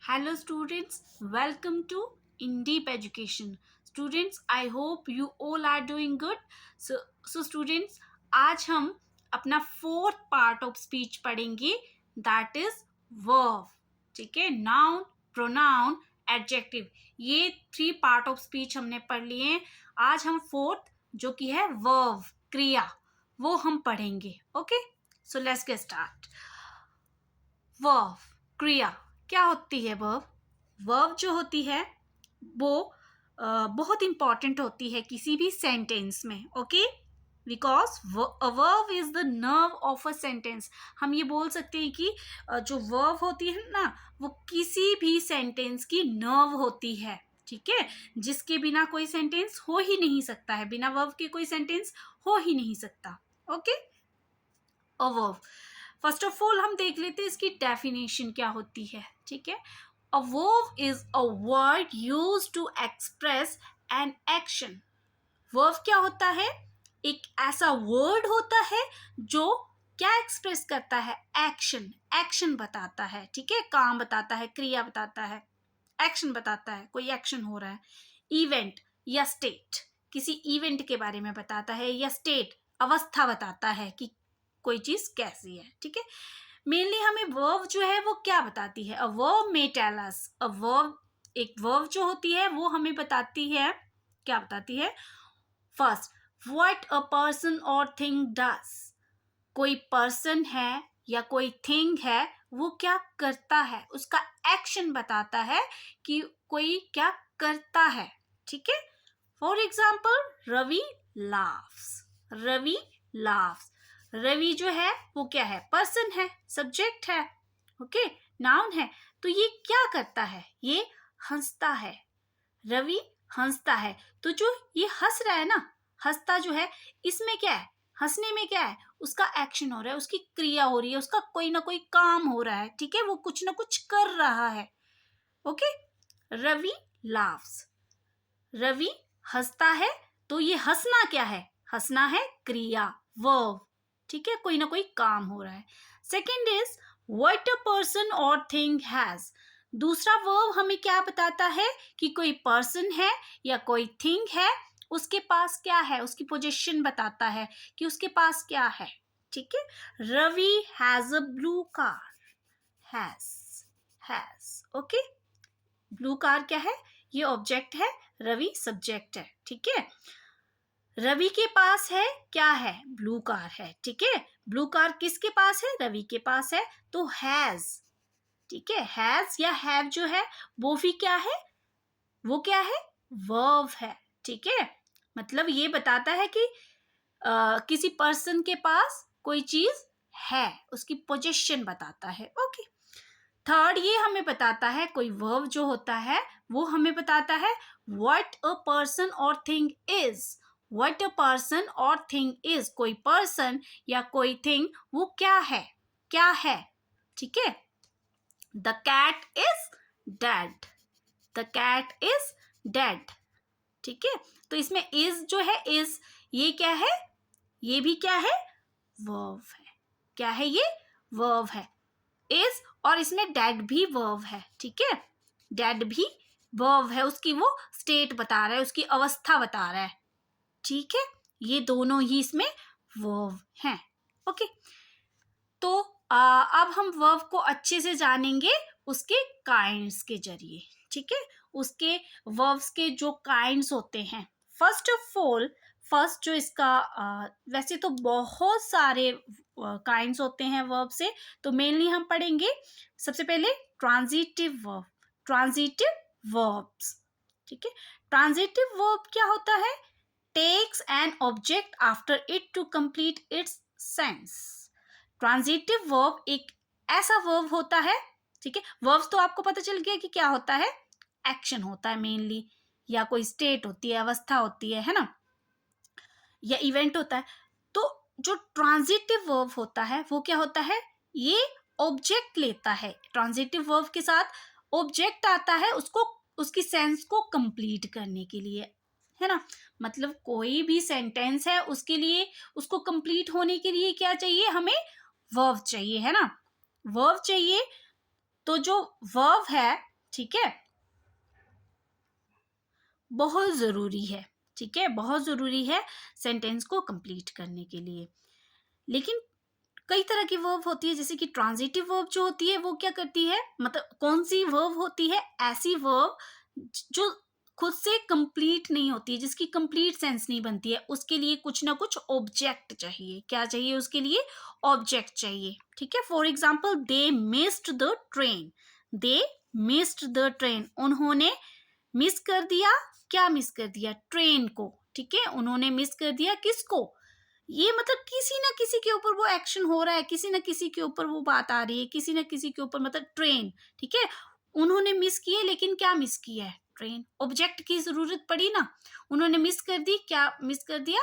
Hello students, welcome to In Deep Education. Students, I hope you all are doing good. So students, आज हम अपना fourth part of speech पढ़ेंगे that is verb. ठीक है, noun, pronoun, adjective, ये three part of speech हमने पढ़ लिए हैं. आज हम फोर्थ जो कि है वर्ब, क्रिया, वो हम पढ़ेंगे. Okay, so let's get start. Verb, क्रिया क्या होती है? वर्ब जो होती है वो बहुत इंपॉर्टेंट होती है किसी भी सेंटेंस में. Okay, because verb is the nerve of a sentence. हम ये बोल सकते हैं कि जो वर्ब होती है ना, वो किसी भी सेंटेंस की नर्व होती है. ठीक है, जिसके बिना कोई सेंटेंस हो ही नहीं सकता है. बिना वर्ब के कोई सेंटेंस हो ही नहीं सकता. Okay, a verb, first of all हम देख लेते हैं इसकी डेफिनेशन क्या होती है. ठीक है, a verb is a word use to express an action. Verb क्या होता है? एक ऐसा वर्ड होता है जो क्या एक्सप्रेस करता है? एक्शन. एक्शन बताता है. ठीक है, काम बताता है, क्रिया बताता है, एक्शन बताता है, कोई एक्शन हो रहा है. इवेंट या स्टेट, किसी इवेंट के बारे में बताता है, या स्टेट अवस्था बताता है कि कोई चीज कैसी है. ठीक है, मेनली हमें वर्ब जो है वो क्या बताती है? A verb may tell us. A verb, एक वर्ब जो होती है वो हमें बताती है, क्या बताती है? फर्स्ट, व्हाट अ पर्सन और थिंग डज. कोई पर्सन है या कोई थिंग है, वो क्या करता है, उसका एक्शन बताता है कि कोई क्या करता है. ठीक है, for example Ravi laughs. Ravi laughs. Ravi जो है वो क्या है? पर्सन है, सब्जेक्ट है. ओके, नाउन है. तो ये क्या करता है? ये हंसता है. रवि हंसता है. तो जो ये हंस रहा है ना, हंसता जो है, इसमें क्या है? हंसने में क्या है? उसका एक्शन हो रहा है, उसकी क्रिया हो रही है, उसका कोई ना कोई काम हो रहा है. ठीक है, वो कुछ ना कुछ कर रहा है. Okay, Ravi laughs. रवि हंसता है. तो ये हंसना क्या है? हंसना है क्रिया, वर्ब. ठीक है, कोई ना कोई काम हो रहा है. Second is what a person और थिंग हैज. दूसरा वर्ब हमें क्या बताता है? कि कोई पर्सन है या कोई थिंग है, उसके पास क्या है, उसकी पोजीशन बताता है कि उसके पास क्या है. ठीक है, Ravi has a blue car. Has, has. Okay, blue car क्या है? ये ऑब्जेक्ट है, रवि सब्जेक्ट है. ठीक है, रवि के पास है, क्या है? ब्लू कार है. ठीक है, ब्लू कार किसके पास है? रवि के पास है. तो हैज. ठीक है, हैज या हैव जो है वो भी क्या है? वो क्या है? वर्ब है. ठीक है, मतलब ये बताता है कि किसी पर्सन के पास कोई चीज है, उसकी पोजीशन बताता है. ओके, थर्ड ये हमें बताता है, कोई वर्ब जो होता है वो हमें बताता है व्हाट अ पर्सन और thing is. What a person और थिंग इज, कोई पर्सन या कोई थिंग वो क्या है, क्या है. ठीक है, the cat is dead. The cat is dead. ठीक है, तो इसमें इज जो है, इज ये क्या है? ये भी क्या है? वर्ब है. क्या है ये? वर्ब है, इज. और इसमें डेड भी वर्ब है. ठीक है, डेड भी वर्ब है, उसकी वो स्टेट बता रहा है, उसकी अवस्था बता रहा है. ठीक है, ये दोनों ही इसमें वर्ब हैं. ओके, तो अब हम वर्ब को अच्छे से जानेंगे उसके काइंड्स के जरिए. ठीक है, उसके वर्ब्स के जो काइंड्स होते हैं. फर्स्ट ऑफ ऑल, फर्स्ट जो इसका वैसे तो बहुत सारे काइंड्स होते हैं वर्ब से, तो मेनली हम पढ़ेंगे सबसे पहले ट्रांजिटिव वर्ब. Transitive verbs. ठीक है, ट्रांजिटिव वर्ब क्या होता है? Takes an object after it to complete its sense. Transitive verb एक ऐसा वर्ब होता है. ठीक है, वर्ब्स तो आपको पता चल गया कि क्या होता है? एक्शन होता है मेनली, या कोई स्टेट होती है, अवस्था होती है ना, या इवेंट होता है. तो जो ट्रांजिटिव वर्ब होता है वो क्या होता है? ये ऑब्जेक्ट लेता है. ट्रांजिटिव वर्ब के साथ ऑब्जेक्ट आता है, उसको, उसकी सेंस को कंप्लीट करने के लिए, है ना. मतलब कोई भी सेंटेंस है, उसके लिए, उसको कंप्लीट होने के लिए क्या चाहिए हमें? वर्ब चाहिए, है ना. वर्ब चाहिए. तो जो वर्ब है ठीक है, बहुत ज़रूरी है। ठीक है, बहुत ज़रूरी है सेंटेंस को कंप्लीट करने के लिए। लेकिन कई तरह की वर्ब होती है, जैसे कि ट्रांजिटिव वर्ब जो होती है वो क्या करती है, मतलब कौन सी वर्ब होती है, ऐसी वर्ब जो खुद से कंप्लीट नहीं होती है, जिसकी कंप्लीट सेंस नहीं बनती है, उसके लिए कुछ ना कुछ ऑब्जेक्ट चाहिए। क्या चाहिए उसके लिए? ऑब्जेक्ट चाहिए। ठीक है, for example they missed the train. They missed the train, उन्होंने मिस कर दिया। क्या मिस कर दिया? ट्रेन को। ठीक है, उन्होंने मिस कर दिया किसको? ये मतलब किसी ना किसी के ऊपर वो एक्शन हो रहा है, किसी ना किसी के ऊपर वो बात आ रही है, किसी ना किसी के ऊपर, मतलब ट्रेन। ठीक है, उन्होंने मिस किए, लेकिन क्या मिस किया है? ट्रेन। ऑब्जेक्ट की जरूरत पड़ी ना, उन्होंने मिस कर दी। क्या मिस कर दिया?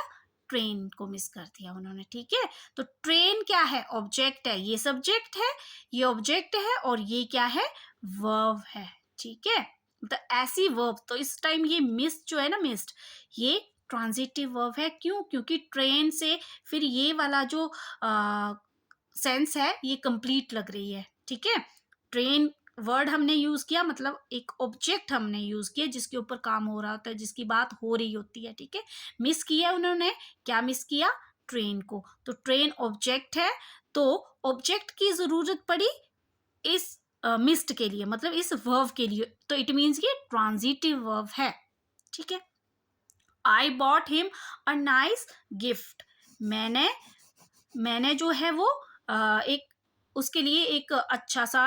ट्रेन को मिस कर दिया उन्होंने। ठीक है, तो ट्रेन क्या है? ऑब्जेक्ट है। ये सब्जेक्ट है, ये ऑब्जेक्ट है, और ये क्या है? वर्ब है। ठीक है, मतलब ऐसी वर्ब, तो इस टाइम ये मिस जो है ना, मिस्ड, ये ट्रांजिटिव वर्ब है। क्यों? क्योंकि ट्रेन से फिर ये वाला जो सेंस है ये कंप्लीट लग रही है। ठीक है, ट्रेन वर्ड हमने यूज किया, मतलब एक ऑब्जेक्ट हमने यूज किया जिसके ऊपर काम हो रहा होता है, जिसकी बात हो रही होती है। ठीक है, मिस किया उन्होंने। क्या मिस किया? ट्रेन को। तो ट्रेन ऑब्जेक्ट है, तो ऑब्जेक्ट की जरूरत पड़ी इस मिस्ड के लिए, मतलब इस वर्ब के लिए, तो इट मीन्स ये ट्रांजिटिव वर्ब है। ठीक है, I bought him a nice gift. मैंने मैंने जो है वो एक उसके लिए एक अच्छा सा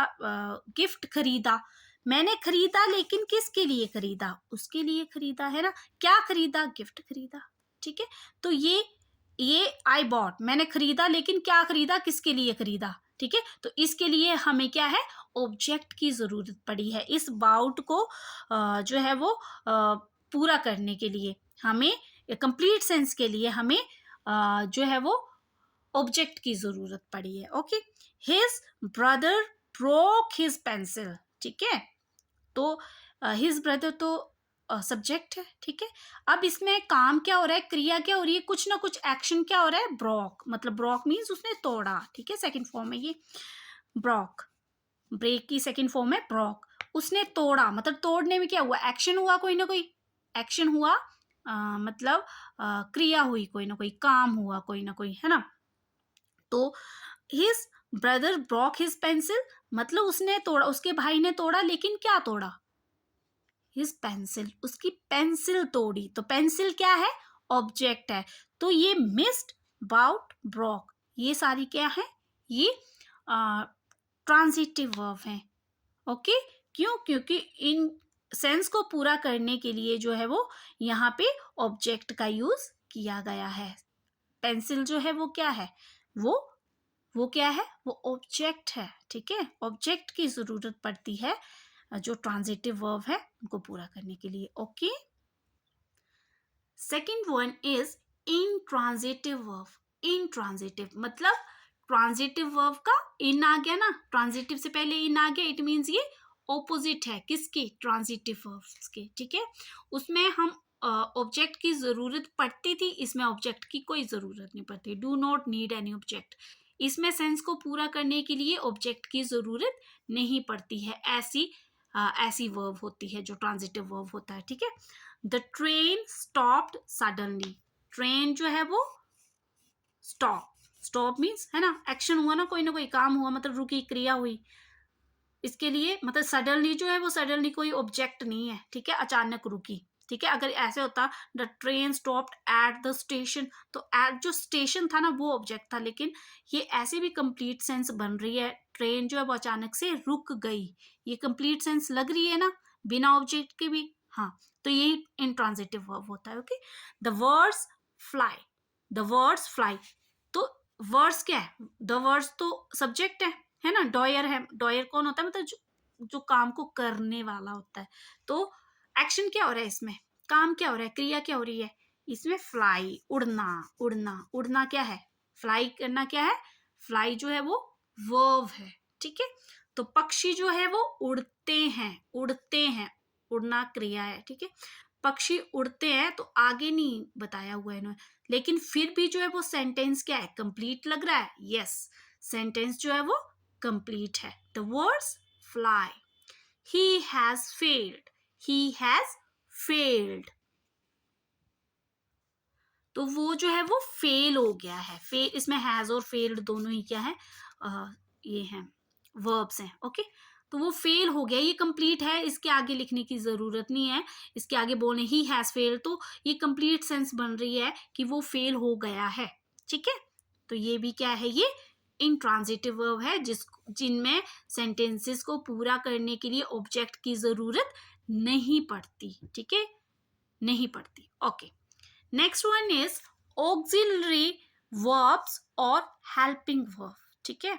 गिफ्ट खरीदा। मैंने खरीदा, लेकिन किसके लिए खरीदा? उसके लिए खरीदा है ना। क्या खरीदा? गिफ्ट खरीदा। ठीक है, तो ये आई बॉट, मैंने खरीदा, लेकिन क्या खरीदा? किसके लिए खरीदा? ठीक है, तो इसके लिए हमें क्या है? ऑब्जेक्ट की जरूरत पड़ी है। इस बाउट को जो है वो पूरा करने के लिए हमें, कंप्लीट सेंस के लिए हमें जो है वो ऑब्जेक्ट की जरूरत पड़ी है। Okay, his brother broke his pencil. ठीक है, तो हिज ब्रदर तो सब्जेक्ट है। ठीक है, अब इसमें काम क्या हो रहा है? क्रिया क्या हो रही है? कुछ ना कुछ एक्शन क्या हो रहा है? ब्रोक, मतलब ब्रोक मीन्स उसने तोड़ा। ठीक है, सेकंड फॉर्म है ये ब्रोक। ब्रेक की सेकंड फॉर्म है ब्रोक। उसने तोड़ा, मतलब तोड़ने में क्या हुआ? एक्शन हुआ, कोई ना कोई एक्शन हुआ, मतलब क्रिया हुई, कोई ना कोई काम हुआ, कोई ना कोई, है ना। तो his brother broke his pencil, मतलब उसने तोड़ा, उसके भाई ने तोड़ा, लेकिन क्या तोड़ा? हिज पेंसिल, उसकी पेंसिल तोड़ी। तो पेंसिल क्या है? ऑब्जेक्ट है। तो ये मिस्ड, बाउट, ब्रोक, ये सारी क्या है? ये ट्रांजिटिव वर्ब है। ओके, क्यों? क्योंकि इन सेंस को पूरा करने के लिए जो है वो यहाँ पे ऑब्जेक्ट का यूज किया गया है। पेंसिल जो है वो क्या है? वो वो क्या है? वो ऑब्जेक्ट है। ठीक है, ऑब्जेक्ट की जरूरत पड़ती है जो ट्रांजिटिव वर्ब है उनको पूरा करने के लिए। Okay, second one is intransitive verb. Intransitive मतलब ट्रांजिटिव वर्ब का इन आ गया ना, ट्रांजिटिव से पहले इन आ गया, इट मीन्स ये ऑपोजिट है किसके? ट्रांजिटिव वर्ब्स के। ठीक है, उसमें हम ऑब्जेक्ट की जरूरत पड़ती थी, इसमें ऑब्जेक्ट की कोई जरूरत नहीं पड़ती। Do not need any object. इसमें सेंस को पूरा करने के लिए ऑब्जेक्ट की जरूरत नहीं पड़ती है। ऐसी वर्ब होती है जो ट्रांजिटिव वर्ब होता है। ठीक है, the train stopped suddenly. Train जो है वो स्टॉप, स्टॉप मीन्स है ना, एक्शन हुआ ना कोई काम हुआ, मतलब रुकी, क्रिया हुई। इसके लिए मतलब सडनली जो है वो सडनली कोई ऑब्जेक्ट नहीं है। ठीक है, अचानक रुकी। ठीक है, अगर ऐसे होता the train stopped at the station, तो एट जो स्टेशन था ना वो ऑब्जेक्ट था, लेकिन ये ऐसे भी कंप्लीट सेंस बन रही है। ट्रेन जो है वो अचानक से रुक गई, ये कंप्लीट सेंस लग रही है ना, बिना ऑब्जेक्ट के भी। हाँ, तो यही इंट्रांजिटिव वर्ब होता है। Okay, the words fly. The words fly, तो वर्ड्स क्या है? द वर्ड्स तो सब्जेक्ट है ना। डॉयर है, डॉयर कौन होता है? मतलब जो काम को करने वाला होता है। तो एक्शन क्या हो रहा है इसमें? काम क्या हो रहा है? क्रिया क्या हो रही है इसमें? फ्लाई, उड़ना। उड़ना, उड़ना क्या है? फ्लाई करना क्या है? फ्लाई जो है वो वर्ब है। ठीक है, तो पक्षी जो है वो उड़ते हैं, उड़ते हैं, उड़ना क्रिया है। ठीक है, पक्षी उड़ते हैं, तो आगे नहीं बताया हुआ है इन्होंने, लेकिन फिर भी जो है वो सेंटेंस क्या है? कंप्लीट लग रहा है। यस, सेंटेंस जो है वो कंप्लीट है। The words fly, he has failed, he has failed। तो वो जो है वो फेल हो गया है। फेल इसमें हैज और फेल्ड दोनों ही क्या है, ये हैं वर्ब्स हैं। ओके, तो वो फेल हो गया, ये कंप्लीट है, इसके आगे लिखने की जरूरत नहीं है। इसके आगे बोलने ही हैज फेल्ड, तो ये कंप्लीट सेंस बन रही है कि वो फेल हो गया है। ठीक है, तो ये भी क्या है, ये इंट्रांजिटिव वर्ब है जिनमें सेंटेंसेस को पूरा करने के लिए ऑब्जेक्ट की जरूरत नहीं पड़ती। ठीक है, नहीं पड़ती। Okay, next one is auxiliary verbs और हेल्पिंग वर्ब। ठीक है,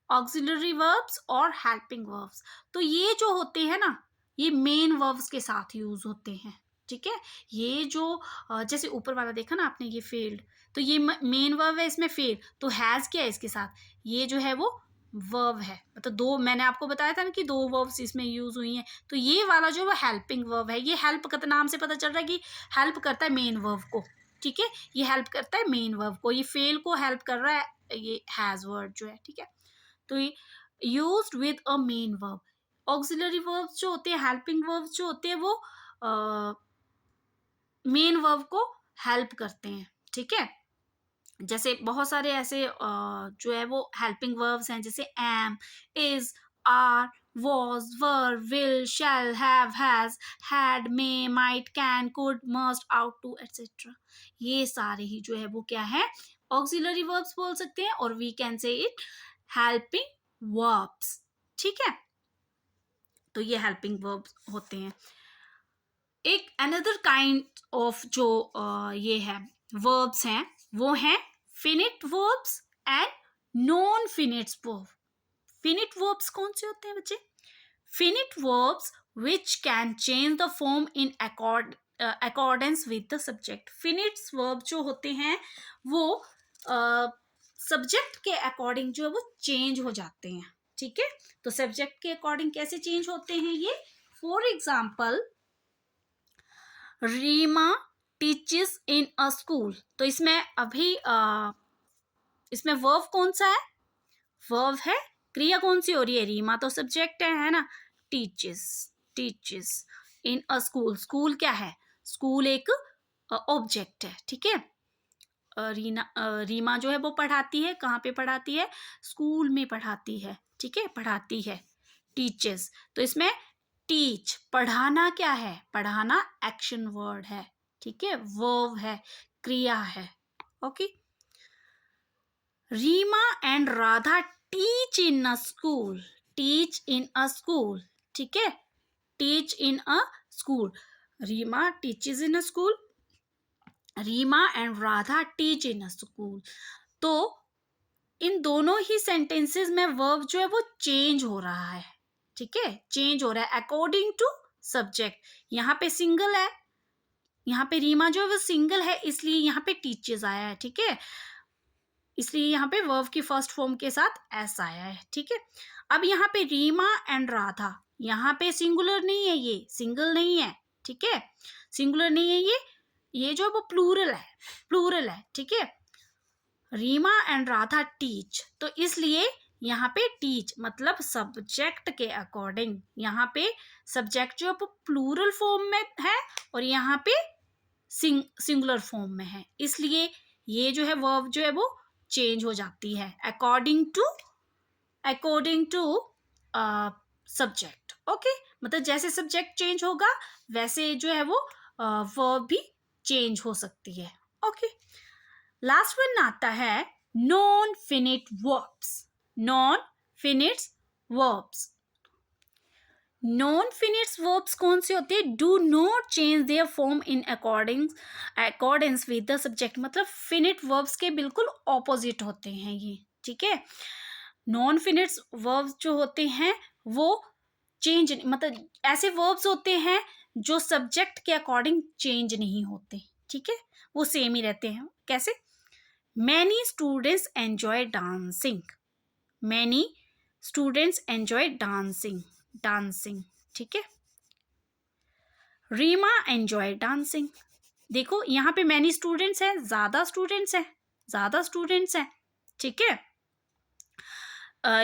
ऑक्सिलरी वर्ब्स और हेल्पिंग वर्ब्स, तो ये जो होते हैं ना, ये मेन वर्ब्स के साथ यूज होते हैं। ठीक है, ये जो जैसे ऊपर वाला देखा ना आपने, ये फेल्ड, तो ये मेन वर्ब है, इसमें फेल, तो हैज क्या है इसके साथ, ये जो है वो वर्ब है। मतलब दो, मैंने आपको बताया था ना कि दो वर्ब्स इसमें यूज हुई हैं, तो ये वाला जो वो हेल्पिंग वर्ब है, ये हेल्प का नाम से पता चल रहा है कि हेल्प करता है मेन वर्ब को। ठीक है, ये हेल्प करता है मेन वर्ब को, ये फेल को हेल्प कर रहा है ये हैज वर्ड जो है। ठीक है, तो ये used with a main verb. Auxiliary verbs जो होते हैं, हेल्पिंग वर्ब्स जो होते हैं, वो मेन वर्ब को हेल्प करते हैं। ठीक है, जैसे बहुत सारे ऐसे जो है वो हेल्पिंग वर्ब्स हैं, जैसे am, is, are, was, were, will, shall, have, has, had, may, might, can, could, must, ought to, etc. ये सारे ही जो है वो क्या है, ऑक्सिलरी वर्ब्स बोल सकते हैं, और we can say it helping verbs. ठीक है, तो ये हेल्पिंग वर्ब्स होते हैं। एक अनदर काइंड ऑफ जो ये है वर्ब्स हैं, वो हैं finite verbs and non finite verb. Finite verbs कौन से होते हैं बच्चे? Finite verbs which can change the form in accordance with the subject. Finite verb जो होते हैं वो सब्जेक्ट के अकॉर्डिंग जो है वो चेंज हो जाते हैं। ठीक है, तो सब्जेक्ट के अकॉर्डिंग कैसे चेंज होते हैं ये? For example, Reema teaches in a school, तो इसमें अभी इसमें वर्ब कौन सा है? वर्ब है, क्रिया कौन सी हो रही है? रीमा तो सब्जेक्ट है ना। Teaches, teaches in a school, school क्या है? स्कूल एक ऑब्जेक्ट है। ठीक है, रीमा जो है वो पढ़ाती है, कहाँ पे पढ़ाती है? स्कूल में पढ़ाती है। ठीक है, पढ़ाती है, टीचेस, तो इसमें टीच, पढ़ाना क्या है? पढ़ाना एक्शन वर्ड है। ठीक है, वर्ब है, क्रिया है। Okay, Reema and Radha teach in a school, teach in a school. ठीक है, teach in a school, Reema teaches in a school, Reema and Radha teach in a school. तो इन दोनों ही सेंटेंसेस में वर्ब जो है वो चेंज हो रहा है। ठीक है, चेंज हो रहा है अकॉर्डिंग टू सब्जेक्ट। यहाँ पे सिंगल है, यहाँ पे रीमा जो है वो सिंगल है, इसलिए यहाँ पे टीचर्स आया है। ठीक है, इसलिए यहाँ पे वर्ब की फर्स्ट फॉर्म के साथ एस आया है। ठीक है, अब यहाँ पे रीमा एंड राधा, यहाँ पे सिंगुलर नहीं है, ये सिंगल नहीं है। ठीक है, सिंगुलर नहीं है, ये जो है वो प्लूरल है, प्लूरल है। ठीक है, रीमा एंड राधा टीच, तो इसलिए यहाँ पे टीच मतलब सब्जेक्ट के अकॉर्डिंग, यहाँ पे सब्जेक्ट जो है वो प्लूरल फॉर्म में है और यहाँ पे सिंगुलर फॉर्म में है, इसलिए ये जो है वर्ब जो है वो चेंज हो जाती है अकॉर्डिंग टू सब्जेक्ट। ओके, मतलब जैसे सब्जेक्ट चेंज होगा वैसे जो है वो वर्ब भी चेंज हो सकती है। ओके, लास्ट वन आता है non finite verbs. Non finite verbs, non finites verbs कौन से होते हैं? Do not change their form in accordance with the subject, मतलब फिनिट वर्ब्स के बिल्कुल ऑपोजिट होते हैं ये। ठीक है, नॉन फिनिट्स वर्ब्स जो होते हैं वो चेंज, मतलब ऐसे वर्ब्स होते हैं जो सब्जेक्ट के अकॉर्डिंग चेंज नहीं होते। ठीक है, वो सेम ही रहते हैं। कैसे? Many students enjoy dancing, many students enjoy dancing, dancing. ठीक है, रीमा एंजॉय डांसिंग, देखो यहाँ पे मैनी स्टूडेंट्स है, ज्यादा स्टूडेंट्स है, ज्यादा स्टूडेंट्स है। ठीक है,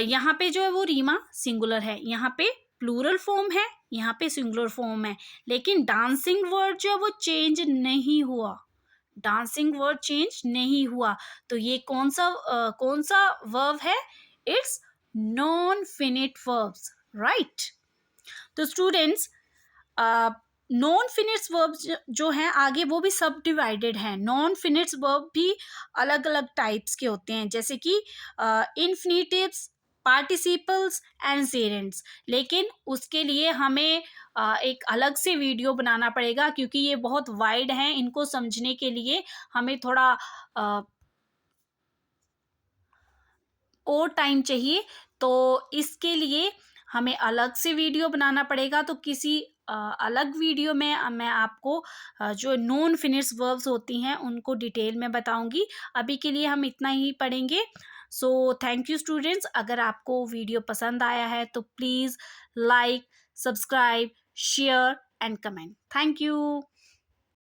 यहाँ पे जो है वो रीमा सिंगुलर है, यहाँ पे प्लूरल फॉर्म है, यहाँ पे सिंगुलर फॉर्म है, लेकिन डांसिंग वर्ड जो है वो चेंज नहीं हुआ, डांसिंग वर्ड चेंज नहीं हुआ। तो ये कौन सा वर्ब है? It's non finite verbs, right. तो स्टूडेंट्स, नॉन फिनिट्स वर्ब्स जो हैं आगे वो भी सब डिवाइडेड हैं। नॉन फिनिट्स वर्ब भी अलग अलग टाइप्स के होते हैं, जैसे कि इन्फिनिटिव्स, पार्टिसिपल्स एंड जेरेंट्स। लेकिन उसके लिए हमें एक अलग से वीडियो बनाना पड़ेगा, क्योंकि ये बहुत वाइड हैं, इनको समझने के लिए हमें थोड़ा और टाइम चाहिए। तो इसके लिए हमें अलग से वीडियो बनाना पड़ेगा। तो किसी अलग वीडियो में मैं आपको जो नॉन फिनिश्ड वर्ब्स होती हैं उनको डिटेल में बताऊंगी। अभी के लिए हम इतना ही पढ़ेंगे। So thank you students. अगर आपको वीडियो पसंद आया है तो please like, subscribe, share and comment. Thank you.